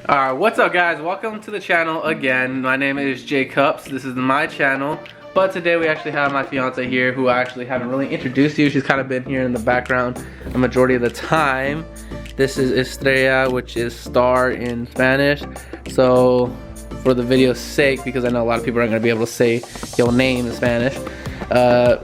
Alright, what's up guys? Welcome to the channel again. My name is Jay Cups. This is my channel. But today we actually have my fiance here who I actually haven't really introduced you. She's kind of been here in the background the majority of the time. This is Estrella, which is star in Spanish. So for the video's sake, because I know a lot of people aren't going to be able to say your name in Spanish,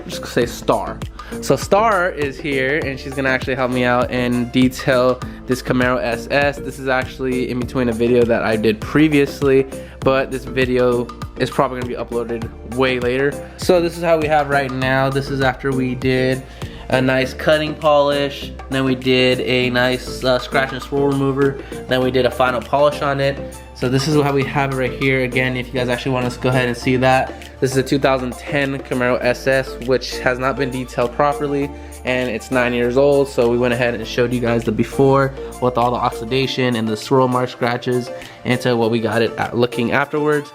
just say Star. So Star is here and she's gonna actually help me out and detail this Camaro SS. This is actually in between a video that I did previously, but this video is probably gonna be uploaded way later. So this is how we have right now. This is after we did a nice cutting polish, then we did a nice scratch and swirl remover, then we did a final polish on it. So this is how we have it right here. Again, if you guys actually want us to go ahead and see that. This is a 2010 Camaro SS, which has not been detailed properly, and it's 9 years old. So we went ahead and showed you guys the before with all the oxidation and the swirl mark scratches into what we got it at looking afterwards.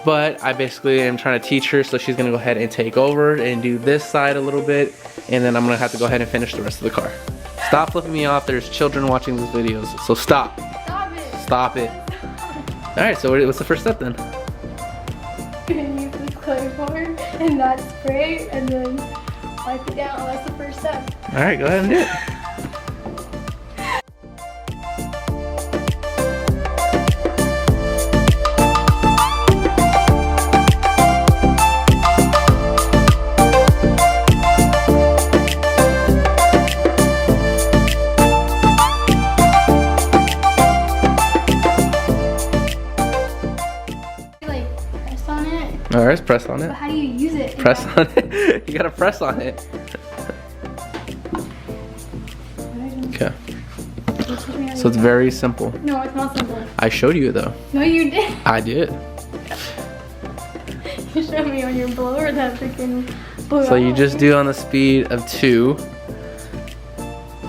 But I basically am trying to teach her, so she's gonna go ahead and take over and do this side a little bit, and then I'm gonna have to go ahead and finish the rest of the car. Stop flipping me off. There's children watching these videos, so stop. Stop it. Stop it. Alright, so what's the first step then? You're gonna use this cutting board and that spray and then wipe it down. That's the first step. Alright, go ahead and do it. Alright, press on it. But how do you use it? Press on it. You gotta press on it. Okay. So it's very simple. No, it's not simple. I showed you it though. No, you did. I did. You showed me on your blower that freaking blew So you out. just do on the speed of 2.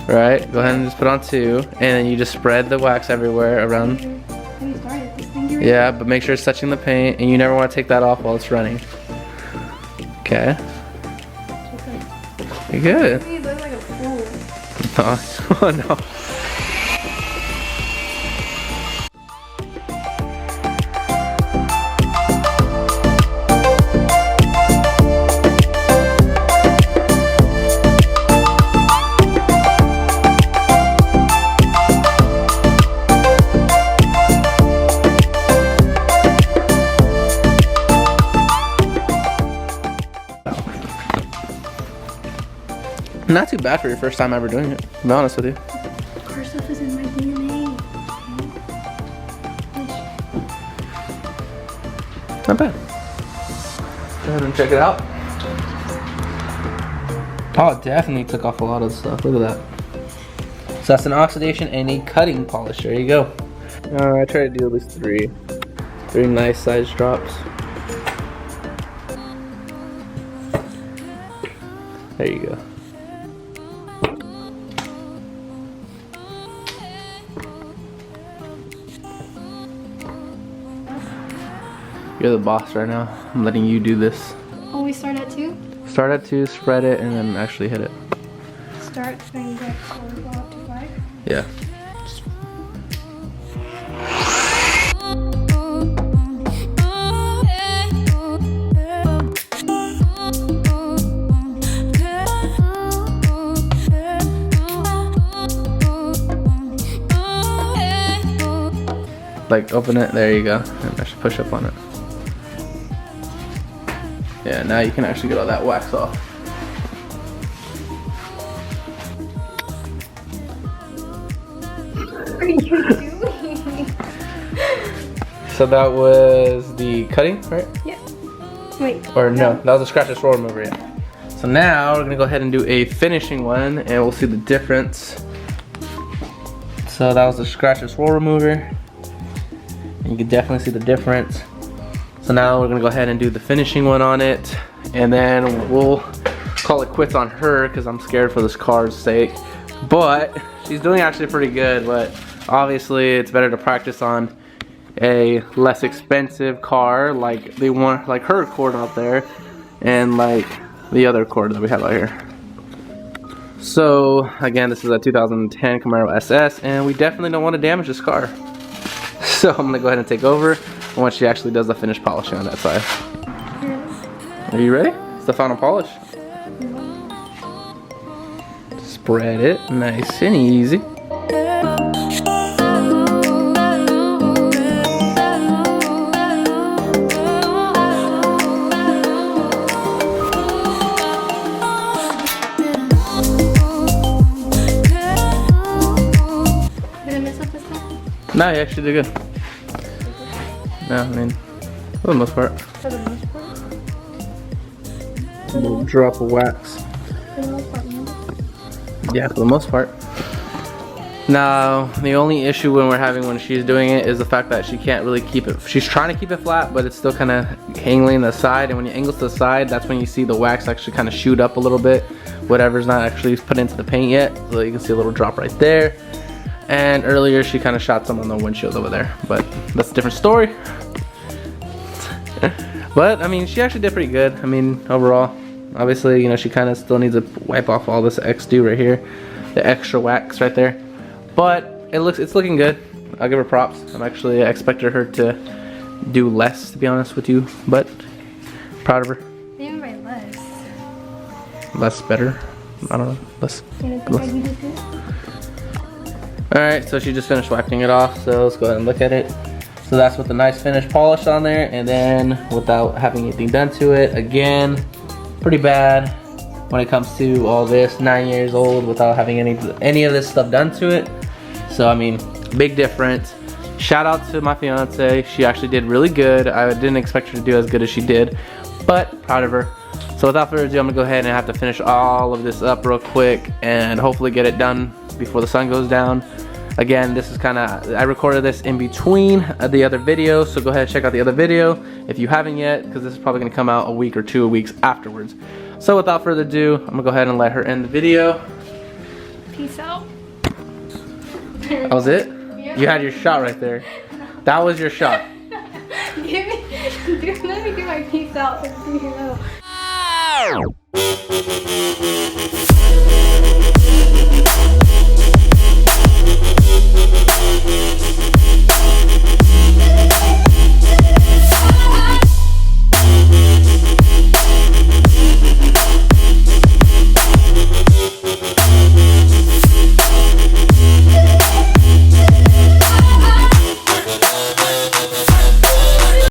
Right? Go ahead and just put on 2. And then you just spread the wax everywhere around. Have you started this thing? Yeah, but make sure it's touching the paint, and you never want to take that off while it's running. Okay. You're good. You look like a fool. Oh no. Not too bad for your first time ever doing it, to be honest with you. Car stuff is in my DNA. Not bad. Go ahead and check it out. Oh, it definitely took off a lot of stuff. Look at that. So that's an oxidation and a cutting polish. There you go. I try to do at least 3 nice size drops. There you go. You're the boss right now. I'm letting you do this. Oh, we start at 2? Start at 2, spread it, and then actually hit it. Start and go up to 5? Yeah. Like open it, there you go. And actually push up on it. Yeah, now you can actually get all that wax off. What are you doing? So that was the cutting, right? Yeah. Wait. Or no, that was a scratch and swirl remover, yeah. So now we're gonna go ahead and do a finishing one and we'll see the difference. So that was the scratch and swirl remover. And you can definitely see the difference. So now we're gonna go ahead and do the finishing one on it, and then we'll call it quits on her because I'm scared for this car's sake. But she's doing actually pretty good, but obviously it's better to practice on a less expensive car like they want, like her Accord out there, and like the other Accord that we have out here. So again, this is a 2010 Camaro SS, and we definitely don't want to damage this car. So I'm gonna go ahead and take over once she actually does the finished polishing on that side. Are you ready? It's the final polish. Spread it nice and easy. No, you actually did good. No, I mean, for the most part. For the most part? A little drop of wax. For the most part, yeah, for the most part. Now, the only issue when when she's doing it is the fact that she can't really keep it. She's trying to keep it flat, but it's still kind of angling the side. And when you angle to the side, that's when you see the wax actually kind of shoot up a little bit. Whatever's not actually put into the paint yet. So you can see a little drop right there. And earlier she kind of shot some on the windshield over there, but that's a different story. But I mean, she actually did pretty good. I mean, overall, obviously, you know, she kind of still needs to wipe off all this extra right here, the extra wax right there. But it's looking good. I'll give her props. I expected her to do less, to be honest with you, but proud of her. Even by less. Less better. I don't know. Less. Less. Alright, so she just finished wiping it off, so let's go ahead and look at it. So that's with the nice finished polish on there, and then without having anything done to it, again, pretty bad when it comes to all this, 9 years old without having any of this stuff done to it. So I mean, big difference. Shout out to my fiance, she actually did really good. I didn't expect her to do as good as she did, but proud of her. So without further ado, I'm gonna go ahead and have to finish all of this up real quick and hopefully get it done before the sun goes down. Again, this is I recorded this in between the other video, so go ahead and check out the other video if you haven't yet, because this is probably gonna come out a week or 2 weeks afterwards. So without further ado, I'm gonna go ahead and let her end the video. Peace out. That was it? Yeah. You had your shot right there. That was your shot. Let me give my peace out.